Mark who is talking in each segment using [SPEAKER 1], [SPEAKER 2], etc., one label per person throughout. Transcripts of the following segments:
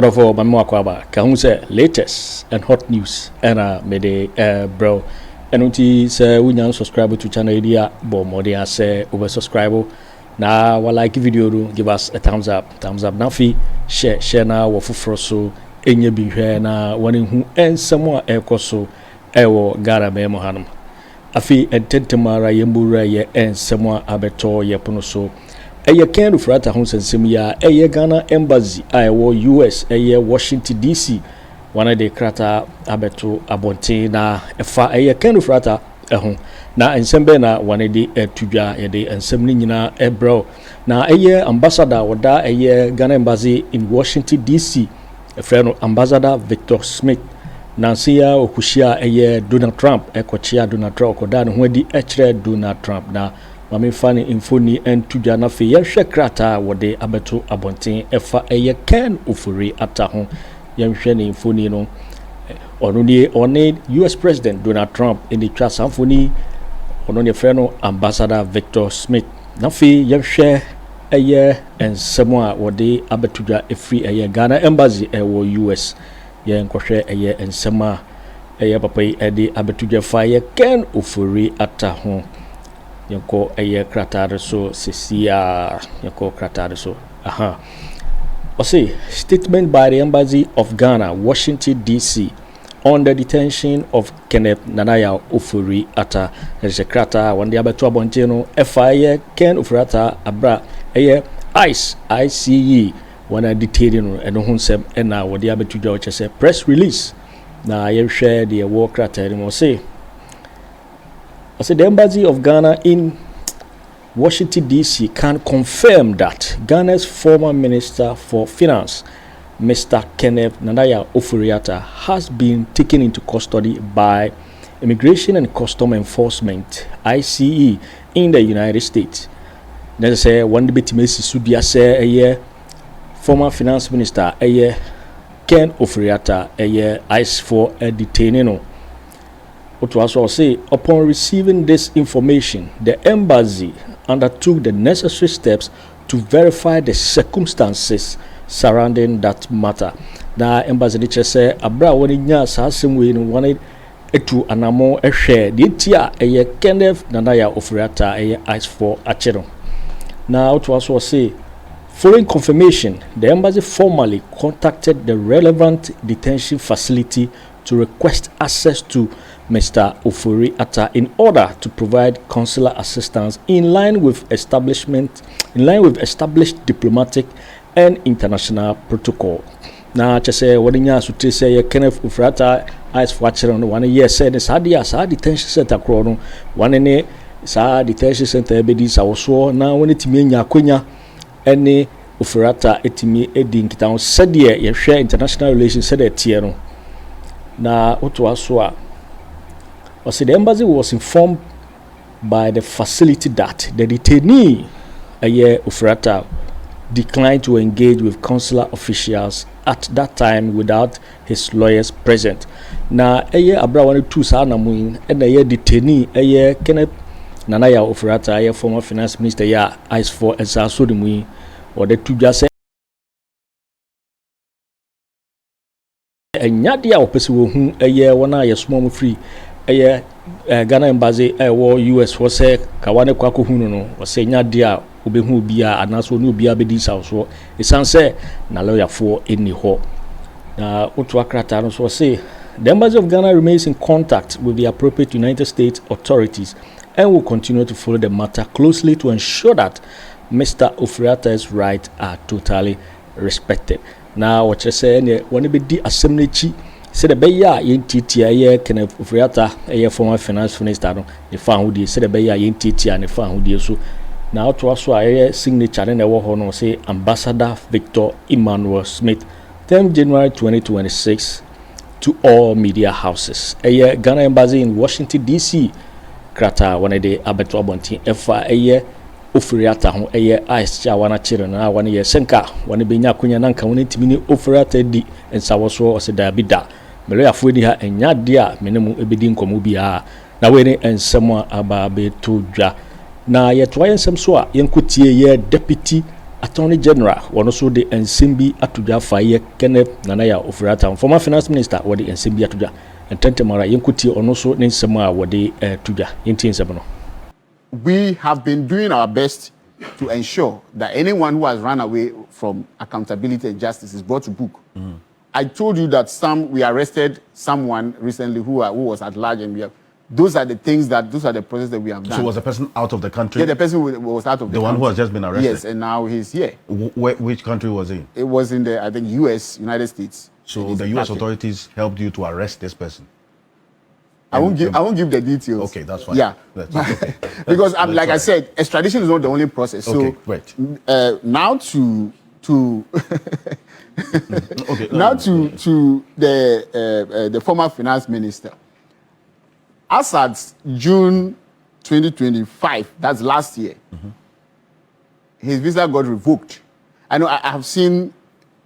[SPEAKER 1] Odofo Bawumia Kwaba ka say latest and hot news and mede bro enunti say wunya subscribe to channel dia bo mode say over subscribe na wa like video do give us a thumbs up na fi share na wo foforo so enye bi hwe na woni hu ensemo a ekoso ewo gara me mo hanum afi ententemara yembura ye ensemo abeto ye pono so eye Ken Ofori Atta ho sensem ya eye Ghana embassy ewo US eye Washington DC wana de krata abeto abonte na efa eye Ken Ofori Atta eho na ensembe na wana de etudwa ye de ensem ni nyina ebro na eye ambassador wada eye Ghana embassy in Washington DC friend ambassador Victor Smith Nansia okushia eye Donald Trump ekochia Donald Trump koda no hwadi echere Donald Trump na mame fani infoni entudwa na fe yehwe krata wode abeto abonten efa eye Ken Ofori Atta ho yehwe ne infoni no ono ni one US President Donald Trump in the twa samfoni ono ne friend ambassador Victor Smith na fe yehwe eye ensemo a wode abetudwa efri eye Ghana embassy ewo US ye nkohwe eye ensema eye papai edi abetudwa fa ye Ken Ofori Atta ho yenko eye kratare so sesia yenko kratare so aha ose statement by the embassy of Ghana Washington DC on the detention of Kennedy Ofori Atta Ezekrata wande abeto abonte no FIA Ken Ofori Atta abra eye ICE wana detaining no eno hunsem ena wode abetudwa ochese press release na yehwe de war krata ni mo say the embassy of Ghana in Washington DC can confirm that Ghana's former Minister for Finance Mr. Kennedy Ofori Atta has been taken into custody by Immigration and Custom Enforcement ICE in the United States. Let's say one bit Messi Sudia say a year former finance minister a year Ken Ofori Atta a year ice for a detainee. What was also say upon receiving this information, the embassy undertook the necessary steps to verify the circumstances surrounding that matter. Now embassy teacher say abra woni nya sasem we no wanted etu anamo ehwe de tia eye Kenneth Ofori Atta eye ice for otchere. Now what was also say following confirmation, the embassy formally contacted the relevant detention facility to request access to Mr. Ofori Atta in order to provide consular assistance in line with established diplomatic and international protocol. Now, just say what in your suit say Kenneth Ofori Atta as for children 1 year said this had detention center chrono 1 in a detention center ebedis also now when it mean yakunya any Ofori Atta etimi edin kitan said ye share international relations said etieno na oto aso the embassy was informed by the facility that the detainee Ofori Atta declined to engage with consular officials at that time without his lawyers present. Na abra wani tu sa na muin na detainee Kenneth Ofori Atta former finance minister ice for esaso de muin or the two just enyadia opese wo hu wana small free Ghana embassy wo US for say kawane Kwaku hunu no say nyadia obehu bia anaso no bia bedi so esanse na lawyer for any ho na otu akrata no so say the embassy of Ghana remains in contact with the appropriate United States authorities and will continue to follow the matter closely to ensure that Mr. Ofori Atta's rights are totally respected. Now what you say when be di assembly said the beya yentitia Ken Ofori Atta former finance minister no e fa ho die said the beya yentitia ne fa ho die so now to also signature na wo ho no say ambassador Victor Emmanuel Smith 10 January 2026 to all media houses Ghana embassy in Washington DC krata one day abeto abontin efa Ofori Atta ho ice cha wana chire na wana ye senka wana benya kunya nanka woni timini Ofori Atta di ensawoso oseda bida melo ya fuedi ha enya dia menemu ebedi nkomo bia na we ne ensemo aba betodwa na ye to ensem so a yenkotie ye deputy Attorney General wɔn nso de nsɛm bi ato dwa fa yɛ Ameyaw Ofori Atta former finance minister wɔde nsɛm bi ato dwa ntɛntɛmara yɛnkotie ɔno nso ne nsɛm a wɔde to dwa yɛntie nsɛm no.
[SPEAKER 2] We have been doing our best to ensure that anyone who has run away from accountability and justice is brought to book. I told you that we arrested someone recently who was at large, and those are the process that we have done.
[SPEAKER 3] So was the person out of the country?
[SPEAKER 2] Yeah, the person was out of the country.
[SPEAKER 3] The one who has just been arrested?
[SPEAKER 2] Yes, and now he's here.
[SPEAKER 3] Which country was he?
[SPEAKER 2] It was in I think, United States.
[SPEAKER 3] So the U.S. authorities helped you to arrest this person?
[SPEAKER 2] I won't give the details.
[SPEAKER 3] Okay, that's fine.
[SPEAKER 2] Yeah, because like I said, extradition is not the only process. So
[SPEAKER 3] okay, great.
[SPEAKER 2] Now to
[SPEAKER 3] okay,
[SPEAKER 2] now to the former finance minister. As at June 2025, that's last year, his visa got revoked. I know I've seen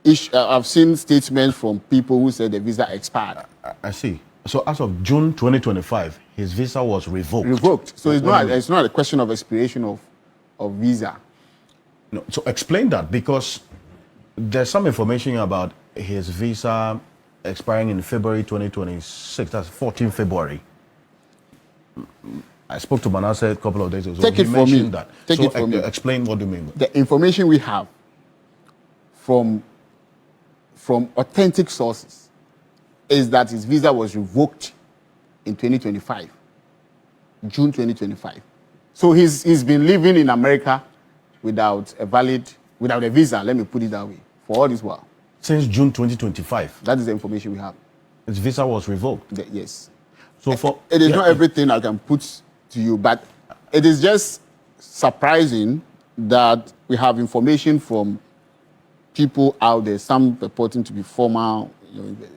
[SPEAKER 2] statements from people who said the visa expired.
[SPEAKER 3] I see. So as of June 2025, his visa was revoked.
[SPEAKER 2] Revoked. So it's not a question of expiration of visa.
[SPEAKER 3] No. So explain that, because there's some information about his visa expiring in February 2026. That's 14 February. I spoke to Manasseh a couple of days ago.
[SPEAKER 2] Take it for me.
[SPEAKER 3] That.
[SPEAKER 2] Take
[SPEAKER 3] so
[SPEAKER 2] it for me.
[SPEAKER 3] Explain what do you mean.
[SPEAKER 2] The information we have from authentic sources is that his visa was revoked in 2025, June 2025. So he's been living in America without a visa, let me put it that way, for all this while.
[SPEAKER 3] Since June 2025?
[SPEAKER 2] That is the information we have.
[SPEAKER 3] His visa was revoked?
[SPEAKER 2] Yes.
[SPEAKER 3] So
[SPEAKER 2] it is not everything I can put to you, but it is just surprising that we have information from people out there, some purporting to be formal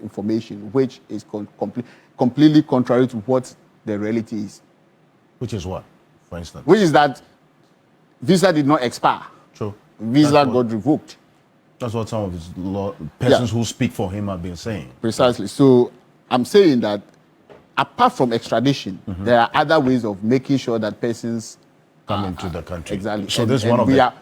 [SPEAKER 2] information, which is completely contrary to what the reality is.
[SPEAKER 3] Which is what, for instance?
[SPEAKER 2] Which is that visa did not expire.
[SPEAKER 3] True.
[SPEAKER 2] Visa got revoked.
[SPEAKER 3] That's what some of his persons who speak for him have been saying.
[SPEAKER 2] Precisely. So I'm saying that apart from extradition, there are other ways of making sure that persons
[SPEAKER 3] come into the country.
[SPEAKER 2] Exactly.
[SPEAKER 3] So this is one of them.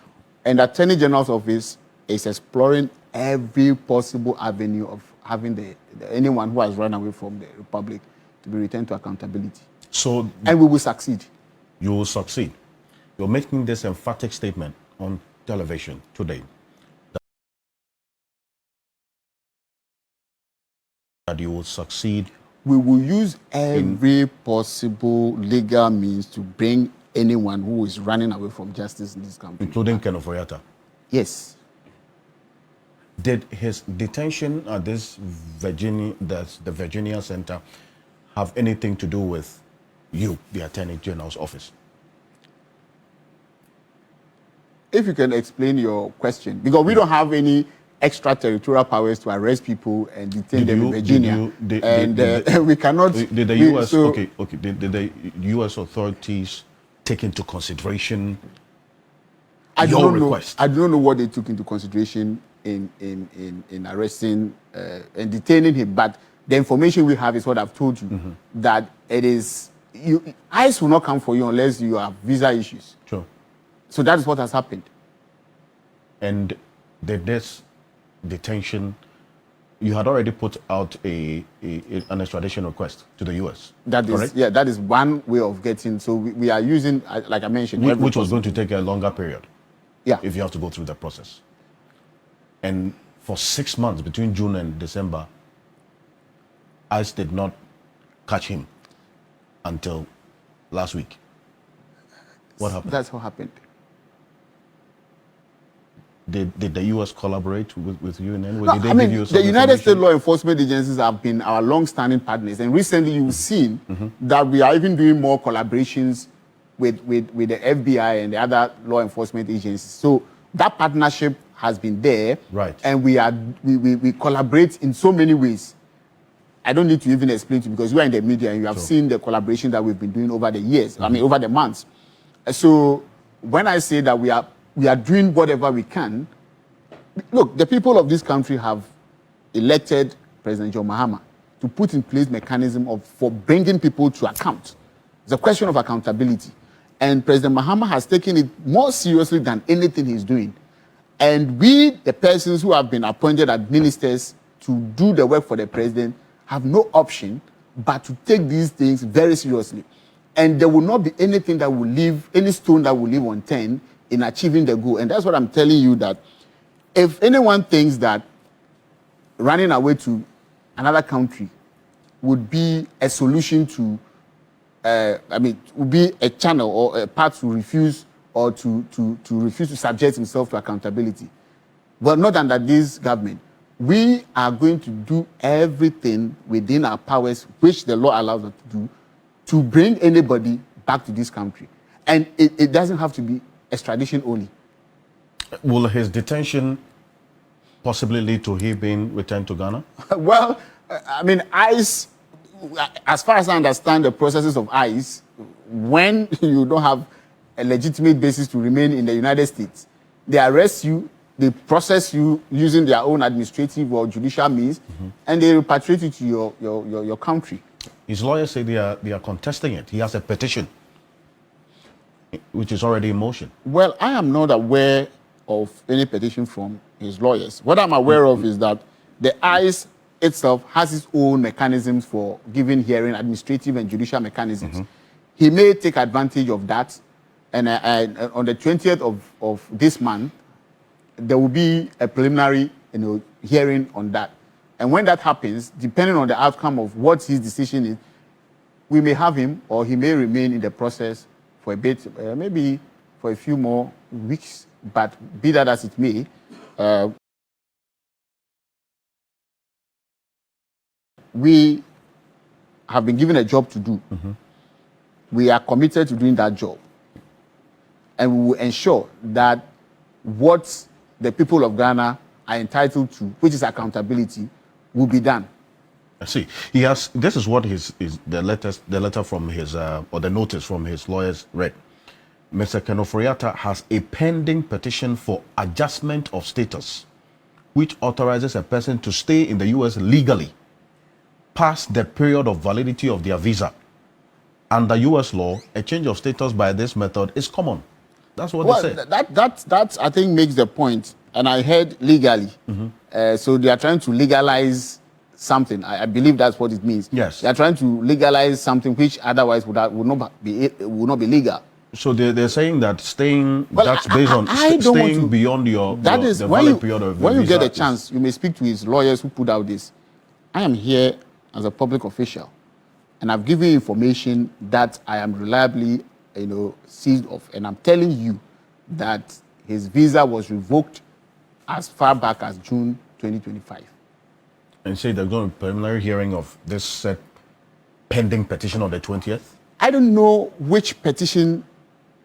[SPEAKER 2] And the Attorney General's office is exploring every possible avenue of having anyone who has run away from the Republic to be returned to accountability.
[SPEAKER 3] So,
[SPEAKER 2] and we will succeed.
[SPEAKER 3] You will succeed. You're making this emphatic statement on television today that you will succeed.
[SPEAKER 2] We will use every possible legal means to bring anyone who is running away from justice in this country.
[SPEAKER 3] Including Ken Ofori Atta?
[SPEAKER 2] Yes.
[SPEAKER 3] Did his detention at the Virginia Center, have anything to do with you, the Attorney General's office?
[SPEAKER 2] If you can explain your question, because we don't have any extraterritorial powers to arrest people and detain them in Virginia, we cannot.
[SPEAKER 3] Did the U.S. Did the U.S. authorities take into consideration your request?
[SPEAKER 2] I don't know what they took into consideration in arresting and detaining him, but the information we have is what I've told you, that it is ICE will not come for you unless you have visa issues.
[SPEAKER 3] Sure.
[SPEAKER 2] So that is what has happened.
[SPEAKER 3] And did this detention, you had already put out an extradition request to the U.S.
[SPEAKER 2] That is
[SPEAKER 3] correct?
[SPEAKER 2] Yeah, that is one way of getting. So we are using, like I mentioned,
[SPEAKER 3] which was going to take a longer period.
[SPEAKER 2] Yeah.
[SPEAKER 3] If you have to go through the process. And for 6 months, between June and December, ICE did not catch him until last week. What happened?
[SPEAKER 2] That's what happened.
[SPEAKER 3] Did the U.S. collaborate with you in any way? Did they give you some
[SPEAKER 2] the United States law enforcement agencies have been our long-standing partners, and recently you've seen that we are even doing more collaborations with the FBI and the other law enforcement agencies. So that partnership has been there,
[SPEAKER 3] right? And
[SPEAKER 2] we collaborate in so many ways. I don't need to even explain to you because you are in the media and you have seen the collaboration that we've been doing over the years. I mean, over the months. So when I say that we are doing whatever we can, look, the people of this country have elected President John Mahama to put in place mechanism for bringing people to account. It's a question of accountability. And President Mahama has taken it more seriously than anything he's doing. And we, the persons who have been appointed as ministers to do the work for the president, have no option but to take these things very seriously. And there will not be anything that will leave, any stone that will leave unturned in achieving the goal. And that's what I'm telling you, that if anyone thinks that running away to another country would be a solution to, would be a channel or a path to refuse or to refuse to subject himself to accountability. Well, not under this government. We are going to do everything within our powers, which the law allows us to do, to bring anybody back to this country. And it doesn't have to be extradition only.
[SPEAKER 3] Will his detention possibly lead to him being returned to Ghana?
[SPEAKER 2] Well, ICE, as far as I understand the processes of ICE, when you don't have a legitimate basis to remain in the United States, they arrest you, they process you using their own administrative or judicial means, and they repatriate you to your country.
[SPEAKER 3] His lawyers say they are contesting it. He has a petition, which is already in motion.
[SPEAKER 2] Well, I am not aware of any petition from his lawyers. What I'm aware of is that the ICE itself has its own mechanisms for giving hearing, administrative and judicial mechanisms. He may take advantage of that, and on the 20th of this month, there will be a preliminary hearing on that. And when that happens, depending on the outcome of what his decision is, we may have him or he may remain in the process for a bit, maybe for a few more weeks, but be that as it may, we have been given a job to do. We are committed to doing that job. And we will ensure that what the people of Ghana are entitled to, which is accountability, will be done.
[SPEAKER 3] I see. He has. This is what the letter from his or the notice from his lawyers read. Mr. Ken Ofori Atta has a pending petition for adjustment of status, which authorizes a person to stay in the U.S. legally past the period of validity of their visa. Under U.S. law, a change of status by this method is common. That's what they say.
[SPEAKER 2] That I think makes the point. And I heard legally. So they are trying to legalize something. I believe that's what it means.
[SPEAKER 3] Yes.
[SPEAKER 2] They are trying to legalize something which otherwise would not be legal.
[SPEAKER 3] So they're saying that staying, that's based on staying beyond the valid period of
[SPEAKER 2] when you get a chance, you may speak to his lawyers who put out this. I am here as a public official, and I've given you information that I am reliably, seized of, and I'm telling you that his visa was revoked as far back as June 2025.
[SPEAKER 3] And say they're going to preliminary hearing of this said pending petition on the 20th?
[SPEAKER 2] I don't know which petition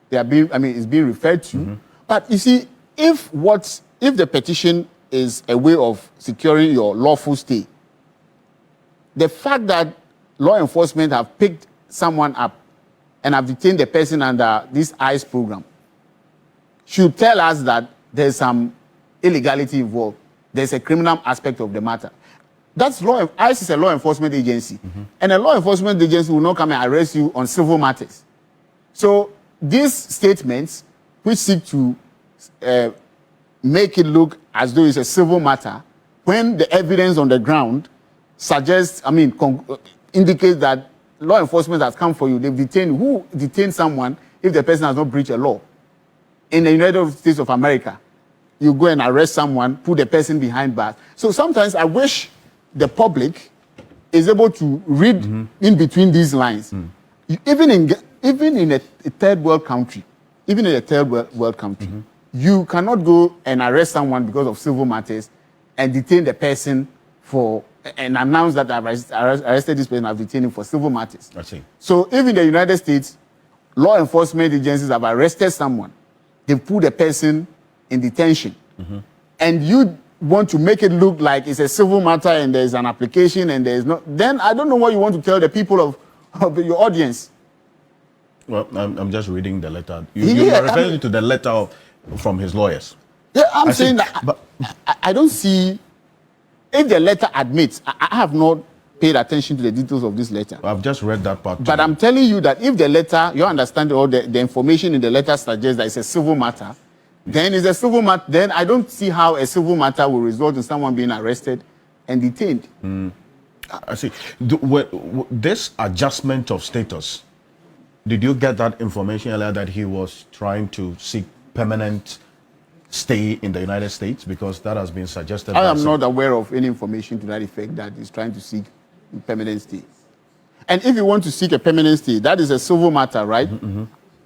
[SPEAKER 2] is being referred to. But you see, if the petition is a way of securing your lawful stay, the fact that law enforcement have picked someone up and have detained the person under this ICE program should tell us that there's some illegality involved. There's a criminal aspect of the matter. That's law. ICE is a law enforcement agency, and a law enforcement agency will not come and arrest you on civil matters. So these statements, which seek to make it look as though it's a civil matter, when the evidence on the ground suggests, indicates that law enforcement has come for you, they've detained. Who detained someone if the person has not breached a law? In the United States of America, you go and arrest someone, put the person behind bars. So sometimes I wish the public is able to read in between these lines. Even in a third world country, you cannot go and arrest someone because of civil matters and detain the person and announce that I've arrested this person, I've detained him for civil matters.
[SPEAKER 3] I see.
[SPEAKER 2] So if in the United States, law enforcement agencies have arrested someone, they've put the person in detention, and you want to make it look like it's a civil matter and there's an application and there's not, then I don't know what you want to tell the people of your audience.
[SPEAKER 3] Well, I'm just reading the letter. You're referring to the letter from his lawyers.
[SPEAKER 2] Yeah, I'm saying that but I don't see, if the letter admits, I have not paid attention to the details of this letter.
[SPEAKER 3] I've just read that part.
[SPEAKER 2] But I'm telling you that if the letter, you understand, or the information in the letter suggests that it's a civil matter, then it's a civil matter. Then I don't see how a civil matter will result in someone being arrested and detained.
[SPEAKER 3] I see. This adjustment of status, did you get that information earlier that he was trying to seek permanent stay in the United States? Because that has been suggested.
[SPEAKER 2] I am not aware of any information to that effect that he's trying to seek permanent stay. And if you want to seek a permanent stay, that is a civil matter, right?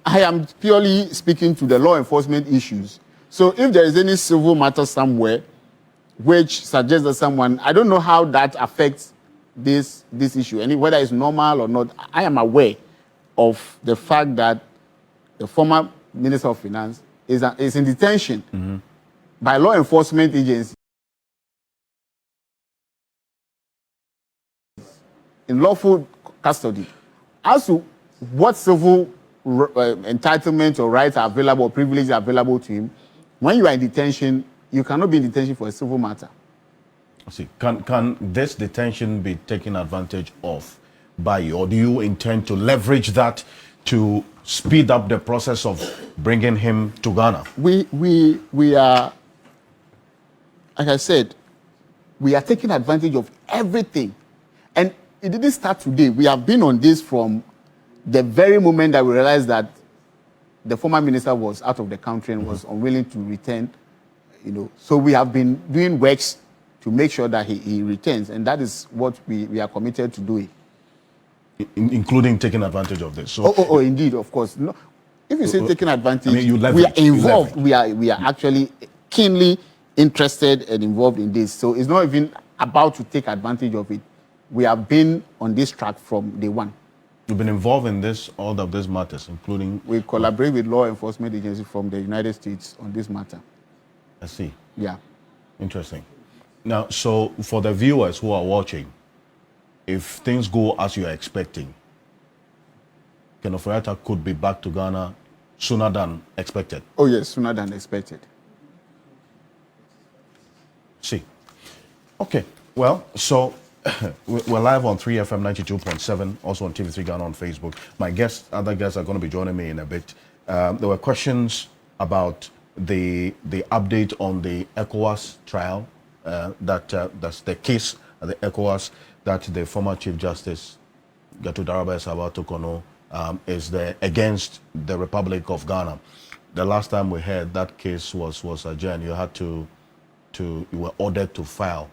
[SPEAKER 2] I am purely speaking to the law enforcement issues. So if there is any civil matter somewhere which suggests that someone, I don't know how that affects this issue, and whether it's normal or not. I am aware of the fact that the former Minister of Finance is in detention by law enforcement agencies in lawful custody. As to what civil entitlements or rights are available or privileges are available to him, when you are in detention, you cannot be in detention for a civil matter.
[SPEAKER 3] See, can this detention be taken advantage of by you, or do you intend to leverage that to speed up the process of bringing him to Ghana?
[SPEAKER 2] We are, like I said, we are taking advantage of everything. And it didn't start today. We have been on this from the very moment that we realized that the former minister was out of the country and was unwilling to return. So we have been doing works to make sure that he returns, and that is what we are committed to doing.
[SPEAKER 3] Including taking advantage of this. So,
[SPEAKER 2] Indeed, of course. No, if you say taking advantage,
[SPEAKER 3] I mean,
[SPEAKER 2] we are involved. We are actually keenly interested and involved in this. So it's not even about to take advantage of it. We have been on this track from day one.
[SPEAKER 3] You've been involved in all of these matters, including...
[SPEAKER 2] We collaborate with law enforcement agencies from the United States on this matter.
[SPEAKER 3] I see.
[SPEAKER 2] Yeah.
[SPEAKER 3] Interesting. Now, so for the viewers who are watching, if things go as you're expecting, Ken Ofori Atta could be back to Ghana sooner than expected.
[SPEAKER 2] Oh, yes, sooner than expected.
[SPEAKER 3] See. Okay. Well, so we're live on 3FM 92.7, also on TV3 Ghana on Facebook. My other guests are going to be joining me in a bit. There were questions about the update on the ECOWAS trial, that's the case at the ECOWAS that the former Chief Justice Gatu Daraba Sabato Kono is there against the Republic of Ghana. The last time we heard that case was adjourned. You had you were ordered to file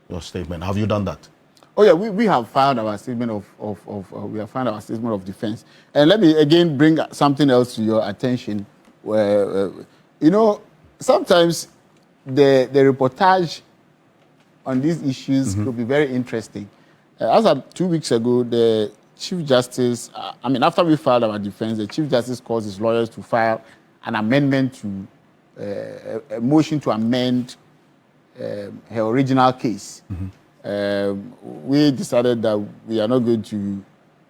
[SPEAKER 3] your statement. Have you done that?
[SPEAKER 2] Oh yeah, we have filed our statement of defense. And let me again bring something else to your attention. Where sometimes the reportage on these issues could be very interesting. As of 2 weeks ago, the Chief Justice, after we filed our defense, the Chief Justice calls his lawyers to file an amendment to a motion to amend her original case. We decided that we are not going to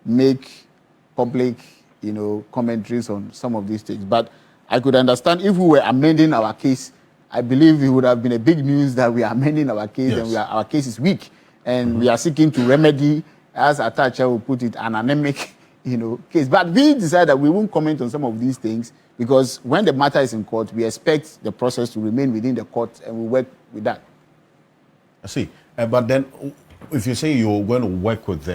[SPEAKER 2] make public, commentaries on some of these things. But I could understand if we were amending our case, I believe it would have been a big news that we are amending our case. Yes. And our case is weak. And we are seeking to remedy, as Atachere will put it, an anemic, case. But we decided that we won't comment on some of these things because when the matter is in court, we expect the process to remain within the court and we work with that.
[SPEAKER 3] I see. But then, if you say you're going to work with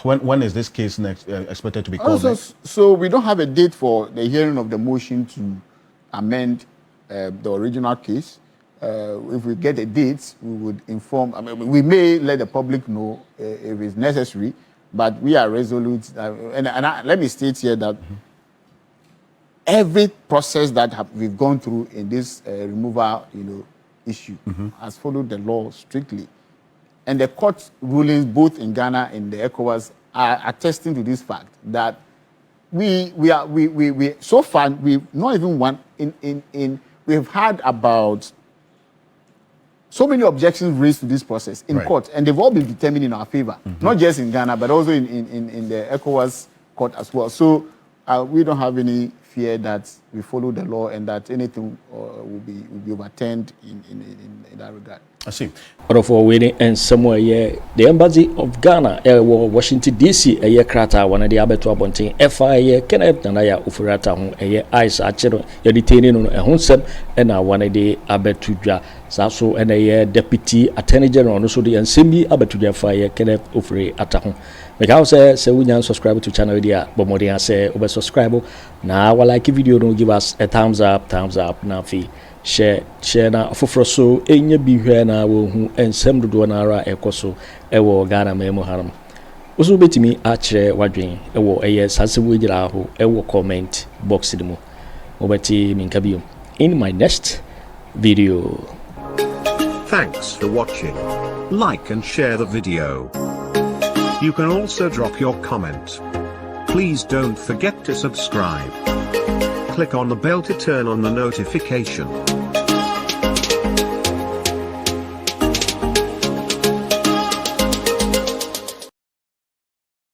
[SPEAKER 3] when is this case next expected to be called?
[SPEAKER 2] So we don't have a date for the hearing of the motion to amend the original case. If we get a date, we would inform. We may let the public know if it's necessary, but we are resolute. Let me state here that every process that we've gone through in this removal, issue has followed the law strictly. And the court rulings, both in Ghana and the ECOWAS, are attesting to this fact that we so far we've not even we've had about so many objections raised to this process in court, and they've all been determined in our favor, not just in Ghana but also in the ECOWAS court as well. So we don't have any fear that we follow the law and that anything will be overturned in that regard.
[SPEAKER 3] I see.
[SPEAKER 1] But for waiting and somewhere, yeah, the embassy of Ghana, Washington DC, a year crata, one of the Abeto Abonting, FIA, Kennedy Ofori Atta, a year ice atchero, you're detaining on a Hunsem, and I one of the Abetuja, Sasso, and a year deputy attorney general, also the Sammy Abetuja fire, Kennedy Ofori Atta. Because say we can subscribe to channel idea, but more than say over subscribe. Now, while like video, don't give us a thumbs up, now fee. Share na Afoforo so enye bi hwe na wo hu ensem dodo na ara ekoso ewo Ghana memo haram oso betimi a kire wadwen ewo eye sasewo gira ho ewo comment box dimu obeti minka biom in my next video.
[SPEAKER 4] Thanks for watching. Like and share the video. You can also drop your comment. Please don't forget to subscribe. Click on the bell to turn on the notification.